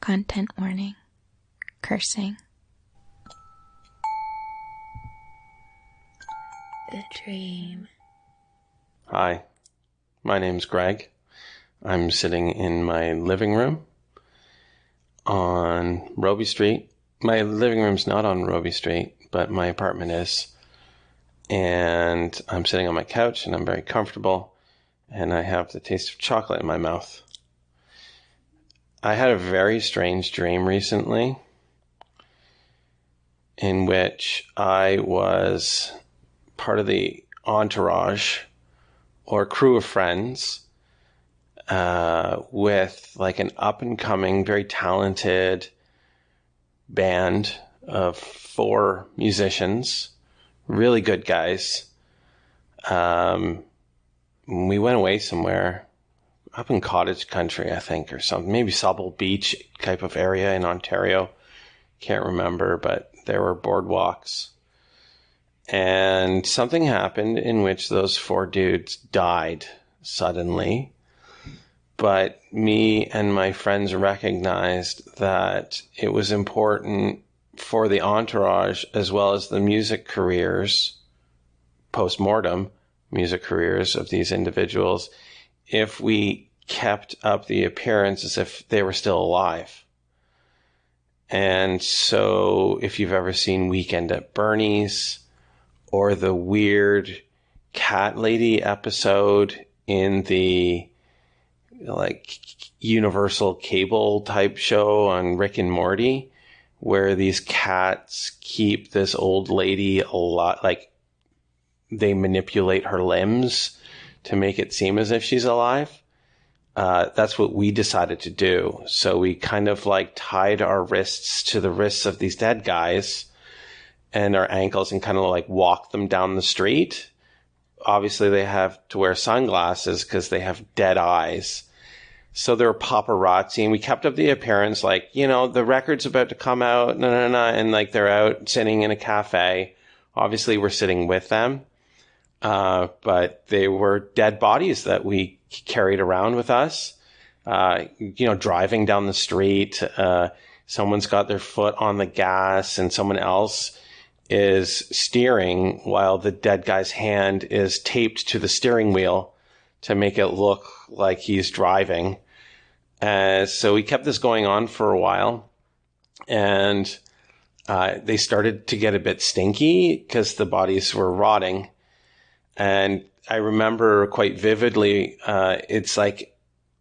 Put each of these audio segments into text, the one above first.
Content warning. Cursing. The dream. Hi, my name's Greg. I'm sitting in my living room on Robie Street. My living room's not on Robie Street, but my apartment is. And I'm sitting on my couch and I'm very comfortable and I have the taste of chocolate in my mouth. I had a very strange dream recently in which I was part of the entourage or crew of friends with like an up-and-coming, very talented band of 4 musicians, really good guys. We went away somewhere up in cottage country, I think, or something, maybe Sauble Beach type of area in Ontario. Can't remember, but there were boardwalks. And something happened in which those 4 dudes died suddenly. But me and my friends recognized that it was important for the entourage as well as the music careers, post-mortem music careers of these individuals, if we kept up the appearance as if they were still alive. And so if you've ever seen Weekend at Bernie's or the weird cat lady episode in the like Universal cable type show on Rick and Morty, where these cats keep this old lady a lot, like they manipulate her limbs to make it seem as if she's alive. That's what we decided to do. So we kind of like tied our wrists to the wrists of these dead guys and our ankles and kind of like walked them down the street. Obviously they have to wear sunglasses because they have dead eyes. So they're paparazzi, and we kept up the appearance like, you know, the record's about to come out, and like they're out sitting in a cafe. Obviously we're sitting with them. But they were dead bodies that we carried around with us, driving down the street. Someone's got their foot on the gas and someone else is steering while the dead guy's hand is taped to the steering wheel to make it look like he's driving. So we kept this going on for a while, and they started to get a bit stinky because the bodies were rotting. And I remember quite vividly, it's like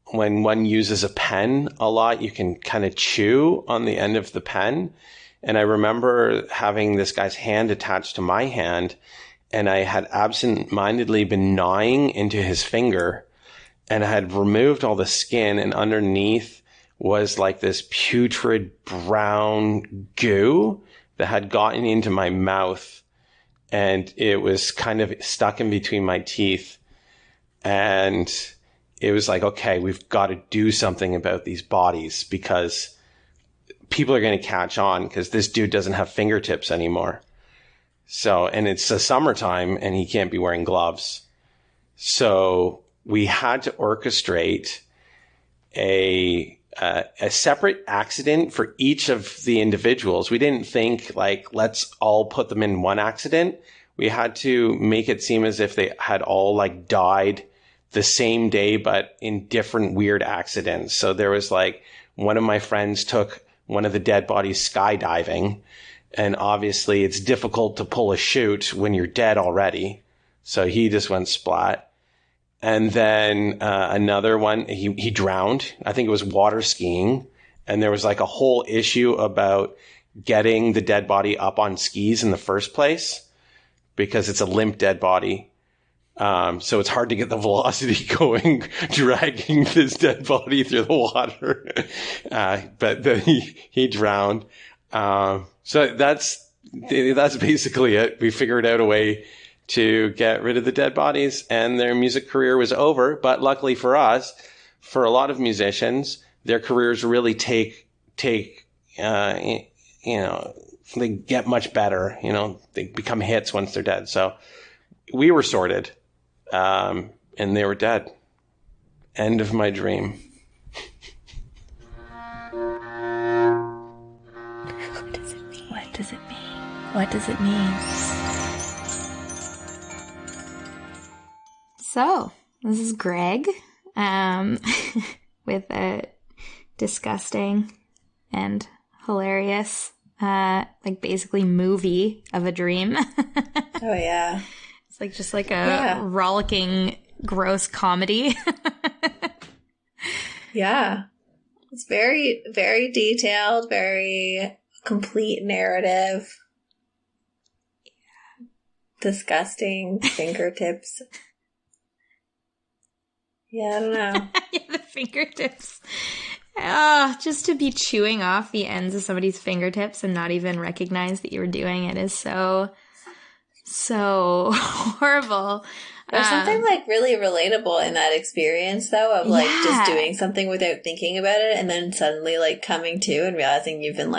when one uses a pen a lot, you can kind of chew on the end of the pen. And I remember having this guy's hand attached to my hand, and I had absent-mindedly been gnawing into his finger, and I had removed all the skin, and underneath was like this putrid brown goo that had gotten into my mouth. And it was kind of stuck in between my teeth. And it was like, okay, we've got to do something about these bodies because people are going to catch on because this dude doesn't have fingertips anymore. So, and it's the summertime and he can't be wearing gloves. So we had to orchestrate a separate accident for each of the individuals. We didn't think like, let's all put them in one accident. We had to make it seem as if they had all like died the same day, but in different weird accidents. So there was like, one of my friends took one of the dead bodies skydiving, and obviously it's difficult to pull a chute when you're dead already. So he just went splat. And then another one, he drowned. I think it was water skiing. And there was like a whole issue about getting the dead body up on skis in the first place because it's a limp dead body. So it's hard to get the velocity going, dragging this dead body through the water. But then he drowned. So that's basically it. We figured out a way to get rid of the dead bodies, and their music career was over. But luckily for us, for a lot of musicians, their careers really they get much better. They become hits once they're dead. So we were sorted, and they were dead. End of my dream. does it mean? What does it mean? So, this is Greg, with a disgusting and hilarious, basically movie of a dream. Oh, yeah. It's just a rollicking, gross comedy. Yeah. It's very, very detailed, very complete narrative. Yeah. Disgusting fingertips. Yeah, I don't know. Yeah, the fingertips. Oh, just to be chewing off the ends of somebody's fingertips and not even recognize that you were doing it is so horrible. There's something really relatable in that experience, though, of just doing something without thinking about it, and then suddenly coming to and realizing you've been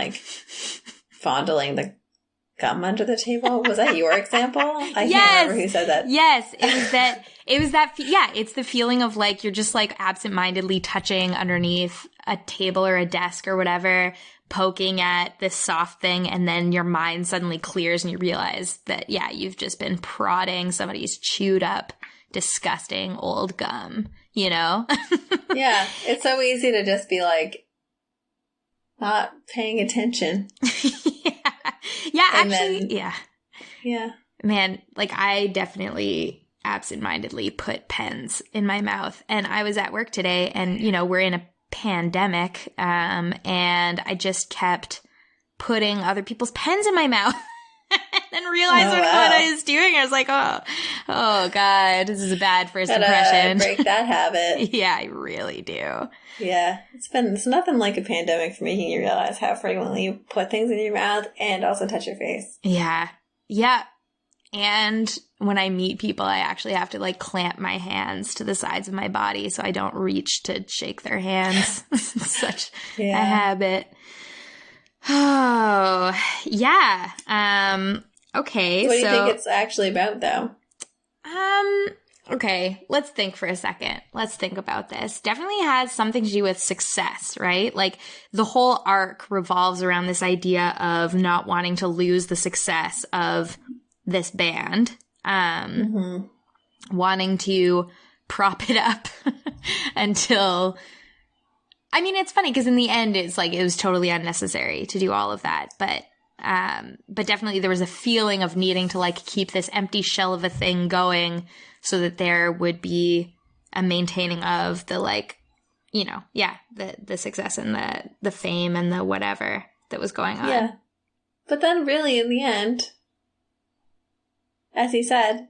fondling the gum under the table. Was that your example? I can't remember who said that. Yes, it was that. Yeah, it's the feeling of you're just absentmindedly touching underneath a table or a desk or whatever, poking at this soft thing, and then your mind suddenly clears and you realize that, you've just been prodding somebody's chewed up, disgusting old gum, you know? Yeah, it's so easy to just be not paying attention. Yeah, and actually, then, yeah. Yeah. Man, I definitely absentmindedly put pens in my mouth. And I was at work today and, we're in a pandemic, and I just kept putting other people's pens in my mouth and then realized what I was doing. I was like, oh God, this is a bad first impression. Break that habit. Yeah, I really do. Yeah, it's nothing like a pandemic for making you realize how frequently you put things in your mouth and also touch your face. Yeah. Yeah. And when I meet people, I actually have to clamp my hands to the sides of my body so I don't reach to shake their hands. Such a habit. Oh, yeah. Okay. What do you think it's actually about, though? Okay, let's think for a second. Let's think about this. Definitely has something to do with success, right? The whole arc revolves around this idea of not wanting to lose the success of this band, wanting to prop it up until, it's funny because in the end, it's it was totally unnecessary to do all of that, but definitely there was a feeling of needing to keep this empty shell of a thing going so that there would be a maintaining of the the success and the fame and the whatever that was going on. Yeah. But then really in the end, as he said,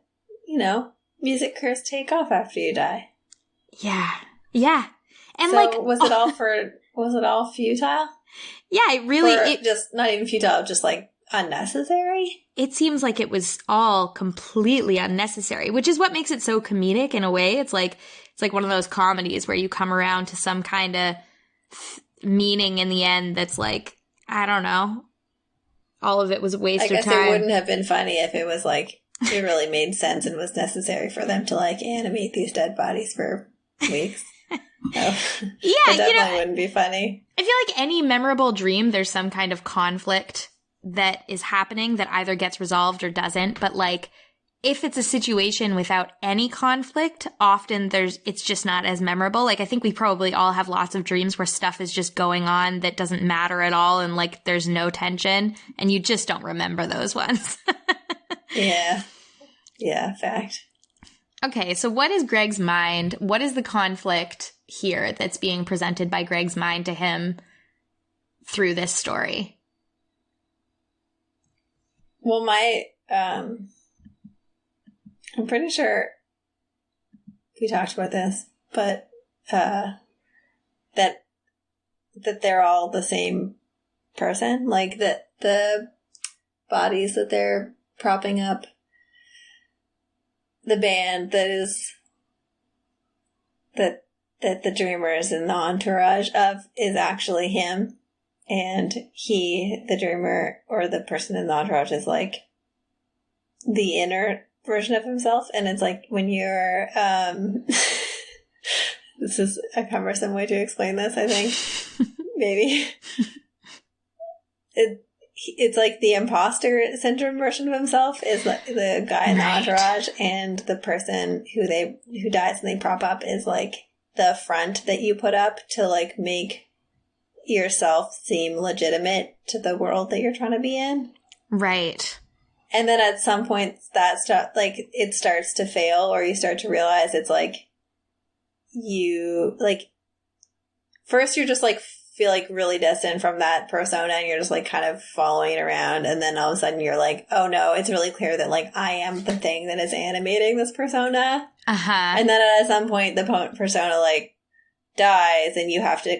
music careers take off after you die. Yeah. Yeah. And so was it all futile? Yeah, it really just not even futile, just unnecessary? It seems like it was all completely unnecessary, which is what makes it so comedic in a way. It's like one of those comedies where you come around to some kind of meaning in the end that's I don't know. All of it was a waste of time. I guess it wouldn't have been funny if it was it really made sense and was necessary for them to animate these dead bodies for weeks. No. Yeah, it definitely wouldn't be funny. I feel any memorable dream, there's some kind of conflict that is happening that either gets resolved or doesn't. But if it's a situation without any conflict, often it's just not as memorable. I think we probably all have lots of dreams where stuff is just going on that doesn't matter at all. And there's no tension and you just don't remember those ones. Yeah. Yeah. Fact. Okay. So what is Greg's mind? What is the conflict here that's being presented by Greg's mind to him through this story? Well, I'm pretty sure we talked about this, but that they're all the same person, that the bodies that they're propping up, the band that the dreamer is in the entourage of is actually him. And he, the dreamer, or the person in the entourage is the inner version of himself. And it's when you're, this is a cumbersome way to explain this, I think. Maybe. it's like the imposter syndrome version of himself is like the guy in the entourage, and the person who dies and they prop up is like the front that you put up to like make yourself seem legitimate to the world that you're trying to be in. Right. And then at some point that it starts to fail, or you start to realize it's like you like first you're just like feel like really distant from that persona, and you're just like kind of following it around, and then all of a sudden you're like, oh no, it's really clear that like I am the thing that is animating this persona. And then at some point the persona like dies, and you have to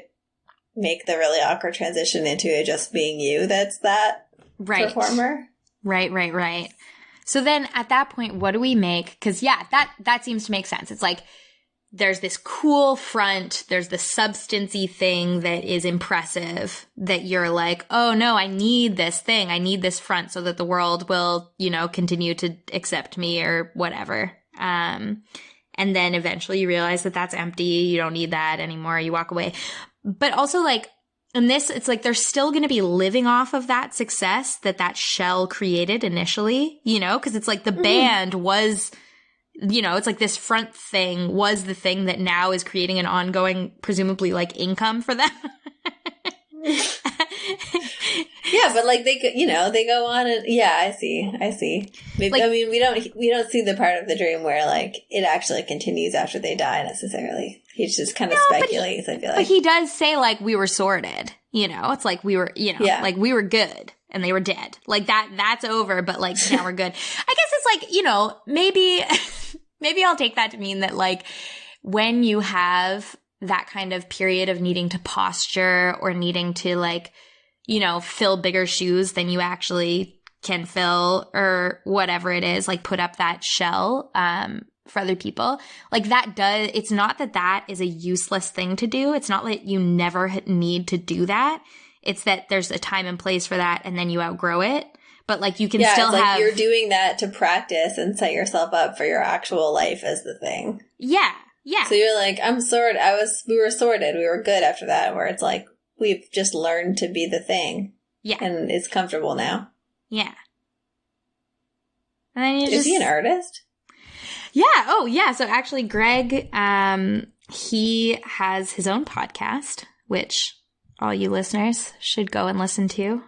make the really awkward transition into it just being you that's that performer. Right. So then at that point, what do we make? Because that seems to make sense. It's like there's this cool front, there's the substancey thing that is impressive, that you're like, oh no, I need this thing, I need this front so that the world will, continue to accept me or whatever. And then eventually you realize that that's empty, you don't need that anymore, you walk away. But also like, in this, it's like they're still going to be living off of that success that shell created initially, because it's like the band was... it's like this front thing was the thing that now is creating an ongoing, presumably like income for them. Yeah, but like they go on and I see. Maybe, like, I mean, we don't see the part of the dream where like it actually continues after they die necessarily. He just kind of speculates. I feel like, but he does say like we were sorted. It's like we were, like we were good and they were dead. Like that's over. But like now we're good. I guess it's like maybe I'll take that to mean that like when you have that kind of period of needing to posture or needing to like, fill bigger shoes than you actually can fill or whatever it is, like put up that shell for other people. Like it's not that is a useless thing to do. It's not that you never need to do that. It's that there's a time and place for that and then you outgrow it. But like you can still it's like have... you're doing that to practice and set yourself up for your actual life as the thing. Yeah. So you're like, we were sorted. We were good after that, where it's like, we've just learned to be the thing. Yeah. And it's comfortable now. Yeah. And then Is he an artist? Yeah. Oh, yeah. So actually, Greg, he has his own podcast, which all you listeners should go and listen to,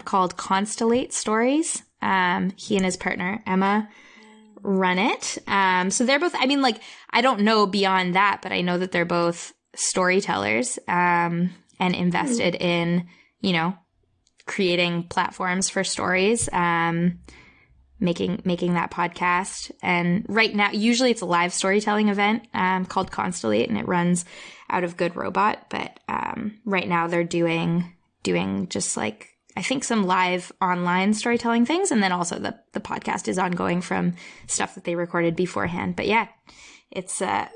called Constellate Stories. He and his partner, Emma, run it. So they're both, I mean, like, I don't know beyond that, but I know that they're both storytellers, and invested in, creating platforms for stories, making that podcast. And right now, usually it's a live storytelling event, called Constellate, and it runs out of Good Robot. But, right now they're doing just like, I think some live online storytelling things. And then also the podcast is ongoing from stuff that they recorded beforehand. But yeah, it's, yeah.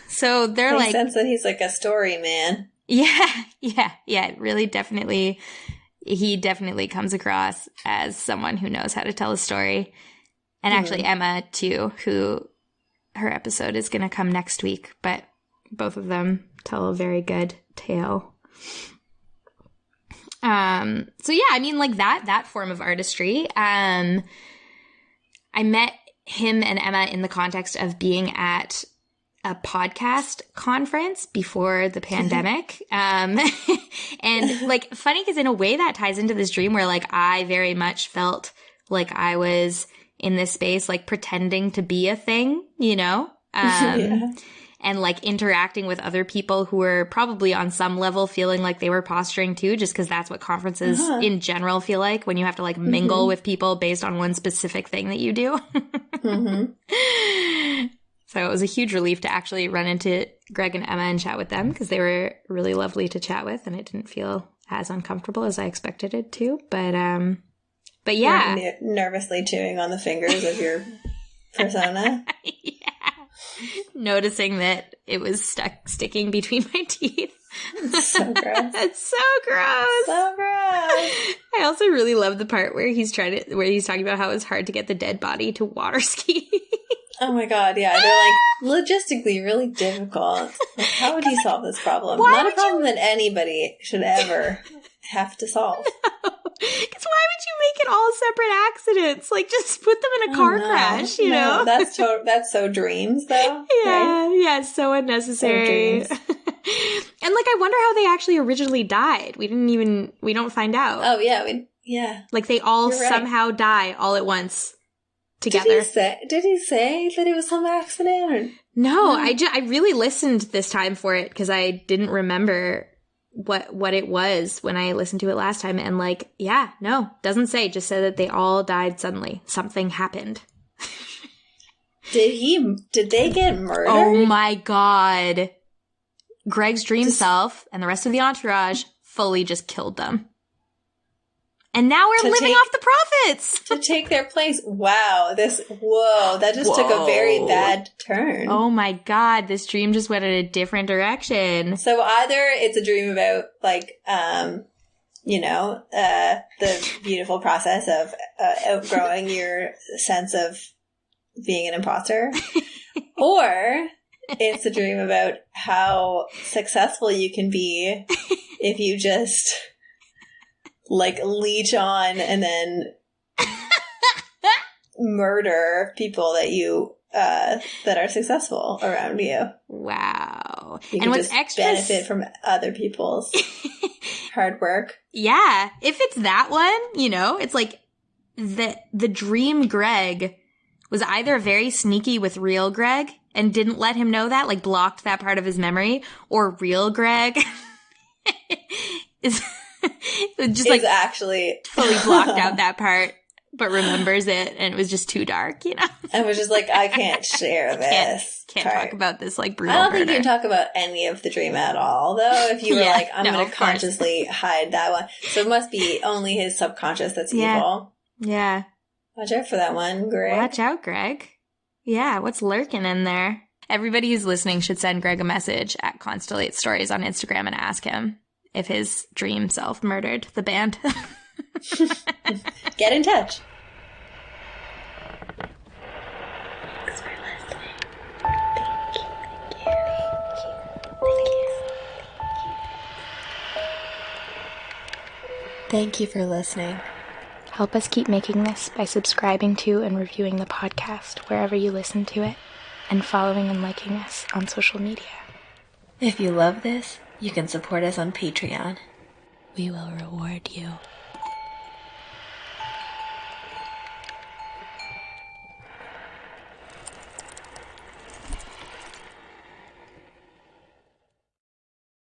So they're Makes sense that he's like a story man. Yeah. It really he definitely comes across as someone who knows how to tell a story. And actually Emma too, who her episode is going to come next week, but both of them tell a very good tale. So yeah, I mean, like that form of artistry. I met him and Emma in the context of being at a podcast conference before the pandemic. And like funny, because in a way that ties into this dream where like I very much felt like I was in this space, like pretending to be a thing, and like interacting with other people who were probably on some level feeling like they were posturing too, just because that's what conferences in general feel like when you have to like mingle with people based on one specific thing that you do. So it was a huge relief to actually run into Greg and Emma and chat with them, because they were really lovely to chat with, and it didn't feel as uncomfortable as I expected it to. But yeah. You're nervously chewing on the fingers of your persona. Yeah. Noticing that it was sticking between my teeth. It's so gross. It's so gross. So gross. I also really love the part where he's talking about how it's hard to get the dead body to water ski. Oh my god, yeah. They're like logistically really difficult. Like, how would you solve this problem? Not a problem that anybody should ever have to solve. Because why would you make it all separate accidents? Like, just put them in a car crash, you know? That's so dreams, though. Yeah, right? yeah, so unnecessary. So And, like, I wonder how they actually originally died. We don't find out. Oh, yeah. Like, they all You're right. somehow die all at once together. Did he say that it was some accident? Or? No, I really listened this time for it because I didn't remember what it was when I listened to it last time. And like, yeah, no, doesn't say. Just said that they all died suddenly. Something happened. Did they get murdered? Oh my God. Greg's dream self and the rest of the entourage fully just killed them. And now we're living off the profits. To take their place. Wow. That just took a very bad turn. Oh my God. This dream just went in a different direction. So either it's a dream about, like, the beautiful process of outgrowing your sense of being an imposter, or it's a dream about how successful you can be if you just... like, leech on and then murder people that you that are successful around you. Wow. You and can what's just extra benefit from other people's hard work. Yeah. If it's that one, it's like the dream Greg was either very sneaky with real Greg and didn't let him know that, like blocked that part of his memory, or real Greg is just actually fully blocked out that part, but remembers it, and it was just too dark, And was just like, I can't share this. Can't talk about this like brutal I don't think murder. you can talk about any of the dream at all, though. If you were like, I'm going to consciously hide that one, so it must be only his subconscious that's evil. Yeah. Watch out for that one, Greg. Watch out, Greg. Yeah, what's lurking in there? Everybody who's listening should send Greg a message at Constellate Stories on Instagram and ask him if his dream self murdered the band. Get in touch. Thanks for listening. Thank you for listening. Help us keep making this by subscribing to and reviewing the podcast wherever you listen to it, and following and liking us on social media. If you love this, you can support us on Patreon. We will reward you.